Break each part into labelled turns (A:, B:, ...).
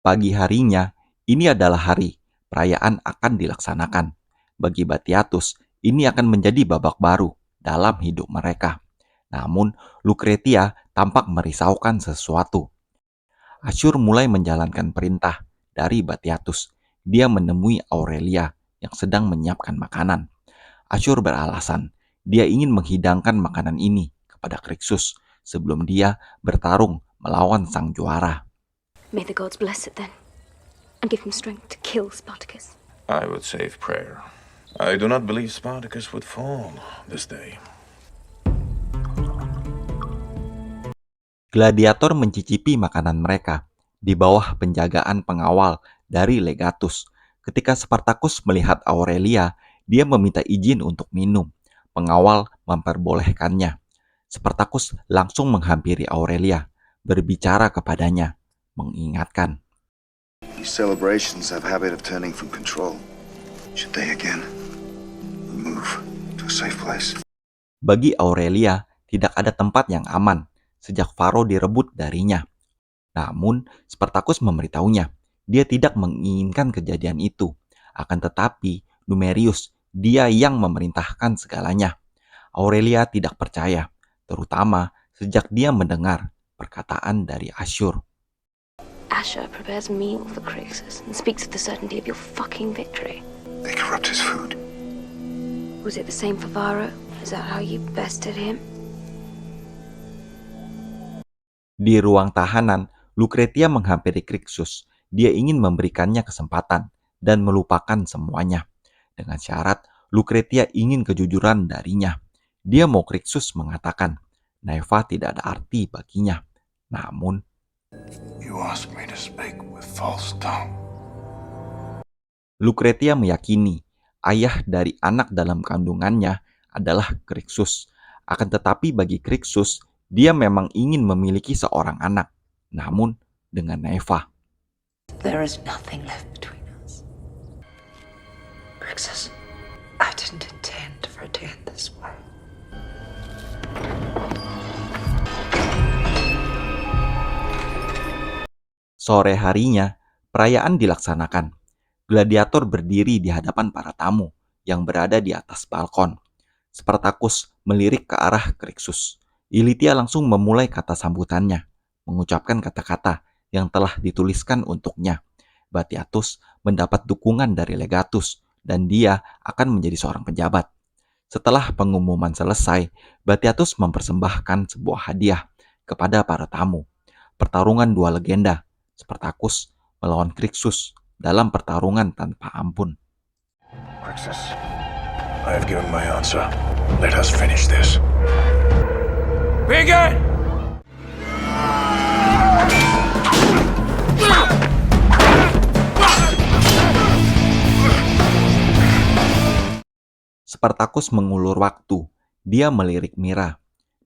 A: Pagi harinya, ini adalah hari perayaan akan dilaksanakan. Bagi Batiatus, ini akan menjadi babak baru dalam hidup mereka. Namun, Lucretia tampak merisaukan sesuatu. Asyur mulai menjalankan perintah dari Batiatus. Dia menemui Aurelia yang sedang menyiapkan makanan. Asyur beralasan dia ingin menghidangkan makanan ini kepada Krixus sebelum dia bertarung melawan sang juara.
B: May the gods bless it then, and give him strength to kill Spartacus.
C: I would save prayer. I do not believe Spartacus would fall this day.
A: Gladiator mencicipi makanan mereka di bawah penjagaan pengawal dari Legatus. Ketika Spartacus melihat Aurelia, dia meminta izin untuk minum. Pengawal memperbolehkannya. Spartacus langsung menghampiri Aurelia, berbicara kepadanya, mengingatkan.
D: These celebrations have a habit of turning from control. Should they again, move to a safe place.
A: Bagi Aurelia, tidak ada tempat yang aman sejak Faro direbut darinya. Namun, Spartacus memberitahunya, dia tidak menginginkan kejadian itu. Akan tetapi, Numerius, dia yang memerintahkan segalanya. Aurelia tidak percaya, terutama sejak dia mendengar perkataan dari Asyur.
B: Asher prepares a meal for Crixus and speaks of the certainty of your fucking victory.
D: They corrupt his food.
B: Was it the same for Varro? Is that how you bested him?
A: Di ruang tahanan, Lucretia menghampiri Crixus. Dia ingin memberikannya kesempatan dan melupakan semuanya. Dengan syarat, Lucretia ingin kejujuran darinya. Dia mau Crixus mengatakan, Naeva tidak ada arti baginya. Namun,
D: You asked me to speak with false tongue.
A: Lucretia meyakini ayah dari anak dalam kandungannya adalah Crixus. Akan tetapi bagi Crixus, dia memang ingin memiliki seorang anak, namun dengan Naeva.
E: There is nothing left between us. Crixus, I didn't intend for it to end this way.
A: Sore harinya, perayaan dilaksanakan. Gladiator berdiri di hadapan para tamu yang berada di atas balkon. Spartacus melirik ke arah Crixus. Ilitia langsung memulai kata sambutannya, mengucapkan kata-kata yang telah dituliskan untuknya. Batiatus mendapat dukungan dari Legatus dan dia akan menjadi seorang pejabat. Setelah pengumuman selesai, Batiatus mempersembahkan sebuah hadiah kepada para tamu. Pertarungan dua legenda, Spartacus melawan Crixus dalam pertarungan tanpa ampun.
C: Crixus, I have given my answer. Let us finish this. Begin!
A: Spartacus mengulur waktu. Dia melirik Mira,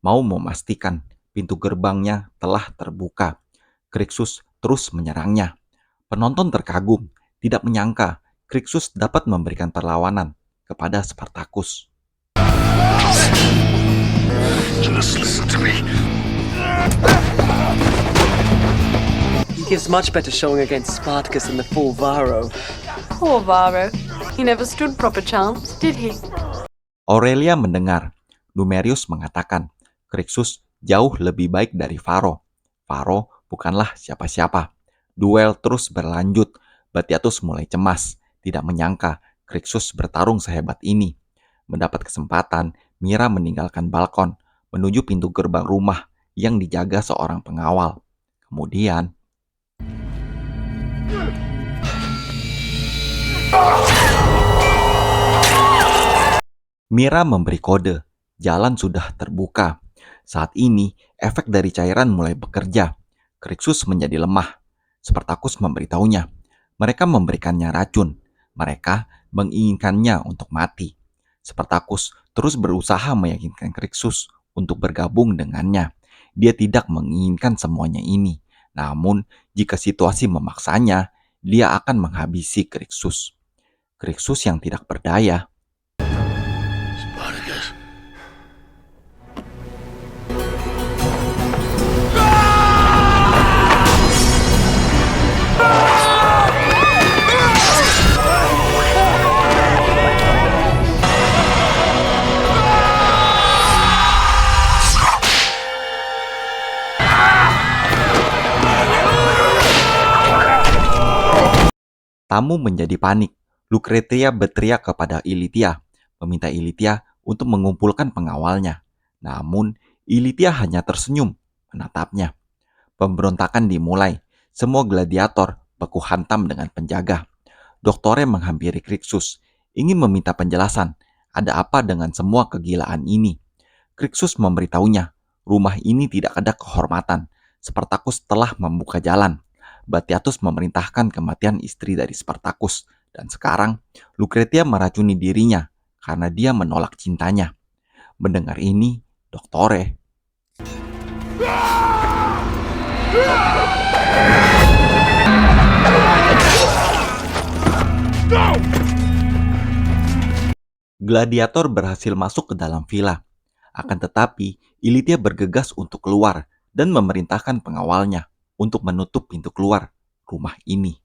A: mau memastikan pintu gerbangnya telah terbuka. Crixus terus menyerangnya. Penonton terkagum, tidak menyangka Crixus dapat memberikan perlawanan kepada Spartacus.
D: Just listen to me.
F: He gives much better showing against Spartacus than the fool Varro.
G: Poor Varro. He never stood proper chance, did he?
A: Aurelia mendengar Numerius mengatakan Crixus jauh lebih baik dari Varro. Varro bukanlah siapa-siapa. Duel terus berlanjut. Batiatus mulai cemas, tidak menyangka Crixus bertarung sehebat ini. Mendapat kesempatan, Mira meninggalkan balkon, menuju pintu gerbang rumah yang dijaga seorang pengawal. Kemudian, Mira memberi kode, jalan sudah terbuka. Saat ini, efek dari cairan mulai bekerja. Crixus menjadi lemah. Spartacus memberitahunya, mereka memberikannya racun. Mereka menginginkannya untuk mati. Spartacus terus berusaha meyakinkan Crixus untuk bergabung dengannya. Dia tidak menginginkan semuanya ini. Namun, jika situasi memaksanya, dia akan menghabisi Crixus. Crixus yang tidak berdaya.
D: Spartacus.
A: Tamu menjadi panik. Lucretia berteriak kepada Ilitia, meminta Ilitia untuk mengumpulkan pengawalnya. Namun, Ilitia hanya tersenyum menatapnya. Pemberontakan dimulai. Semua gladiator baku hantam dengan penjaga. Doktore menghampiri Crixus, ingin meminta penjelasan. Ada apa dengan semua kegilaan ini? Crixus memberitahunya, rumah ini tidak ada kehormatan. Spartacus telah membuka jalan. Batiatus memerintahkan kematian istri dari Spartacus. Dan sekarang, Lucretia meracuni dirinya karena dia menolak cintanya. Mendengar ini, Doktore gladiator berhasil masuk ke dalam villa. Akan tetapi, Ilitia bergegas untuk keluar dan memerintahkan pengawalnya untuk menutup pintu keluar rumah ini.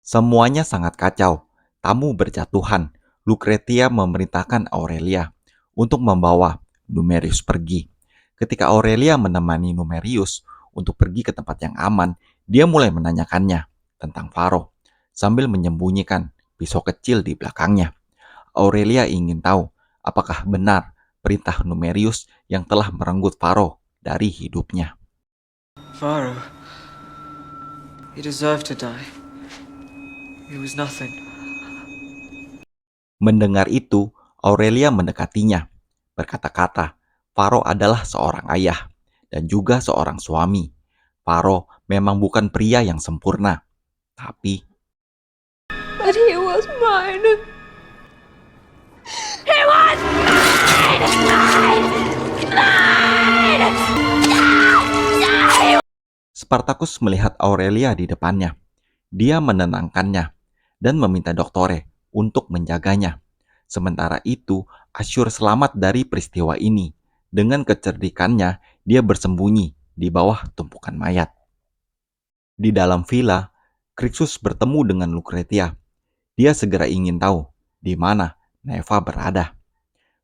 A: Semuanya sangat kacau. Tamu berjatuhan. Lucretia memerintahkan Aurelia untuk membawa Numerius pergi. Ketika Aurelia menemani Numerius untuk pergi ke tempat yang aman, dia mulai menanyakannya tentang Faro sambil menyembunyikan pisau kecil di belakangnya. Aurelia ingin tahu apakah benar perintah Numerius yang telah merenggut Faro dari hidupnya.
F: Varro. He deserved to die. He was nothing.
A: Mendengar itu, Aurelia mendekatinya, berkata-kata, Faro adalah seorang ayah dan juga seorang suami. Faro memang bukan pria yang sempurna, tapi
B: But he was mine.
A: Spartacus melihat Aurelia di depannya. Dia menenangkannya dan meminta Doktore untuk menjaganya. Sementara itu, Asyur selamat dari peristiwa ini. Dengan kecerdikannya, dia bersembunyi di bawah tumpukan mayat. Di dalam villa, Crixus bertemu dengan Lucretia. Dia segera ingin tahu di mana Neva berada.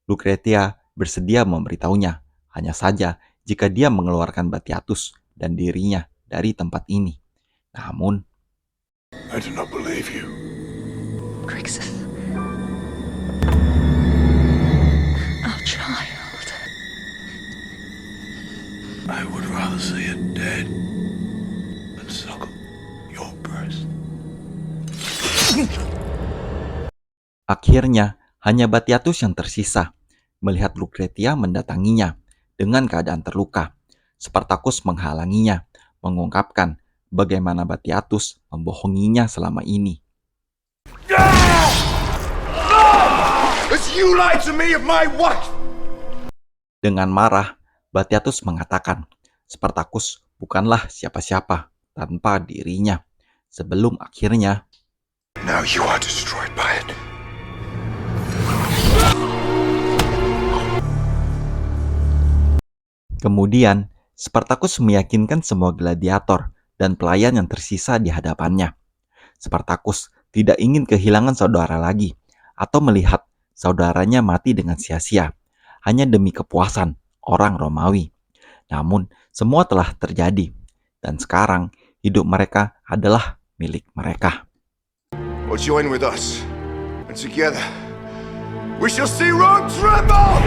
A: Lucretia bersedia memberitahunya, hanya saja jika dia mengeluarkan Batiatus dan dirinya dari tempat ini. Namun,
C: I do not believe you.
B: Crixus. Our child.
C: I would rather see it dead than suckle your breast.
A: akhirnya hanya Batiatus yang tersisa. Melihat Lucretia mendatanginya dengan keadaan terluka, Spartacus menghalanginya, mengungkapkan bagaimana Batiatus membohonginya selama ini.
C: You lied to me of my wife!
A: Dengan marah, Batiatus mengatakan, Spartacus bukanlah siapa-siapa tanpa dirinya. Sebelum akhirnya,
C: Now you are destroyed by it.
A: kemudian Spartacus meyakinkan semua gladiator dan pelayan yang tersisa di hadapannya. Spartacus tidak ingin kehilangan saudara lagi atau melihat saudaranya mati dengan sia-sia hanya demi kepuasan orang Romawi. Namun semua telah terjadi dan sekarang hidup mereka adalah milik mereka.
C: Or join with us, and together we shall see Rome tremble!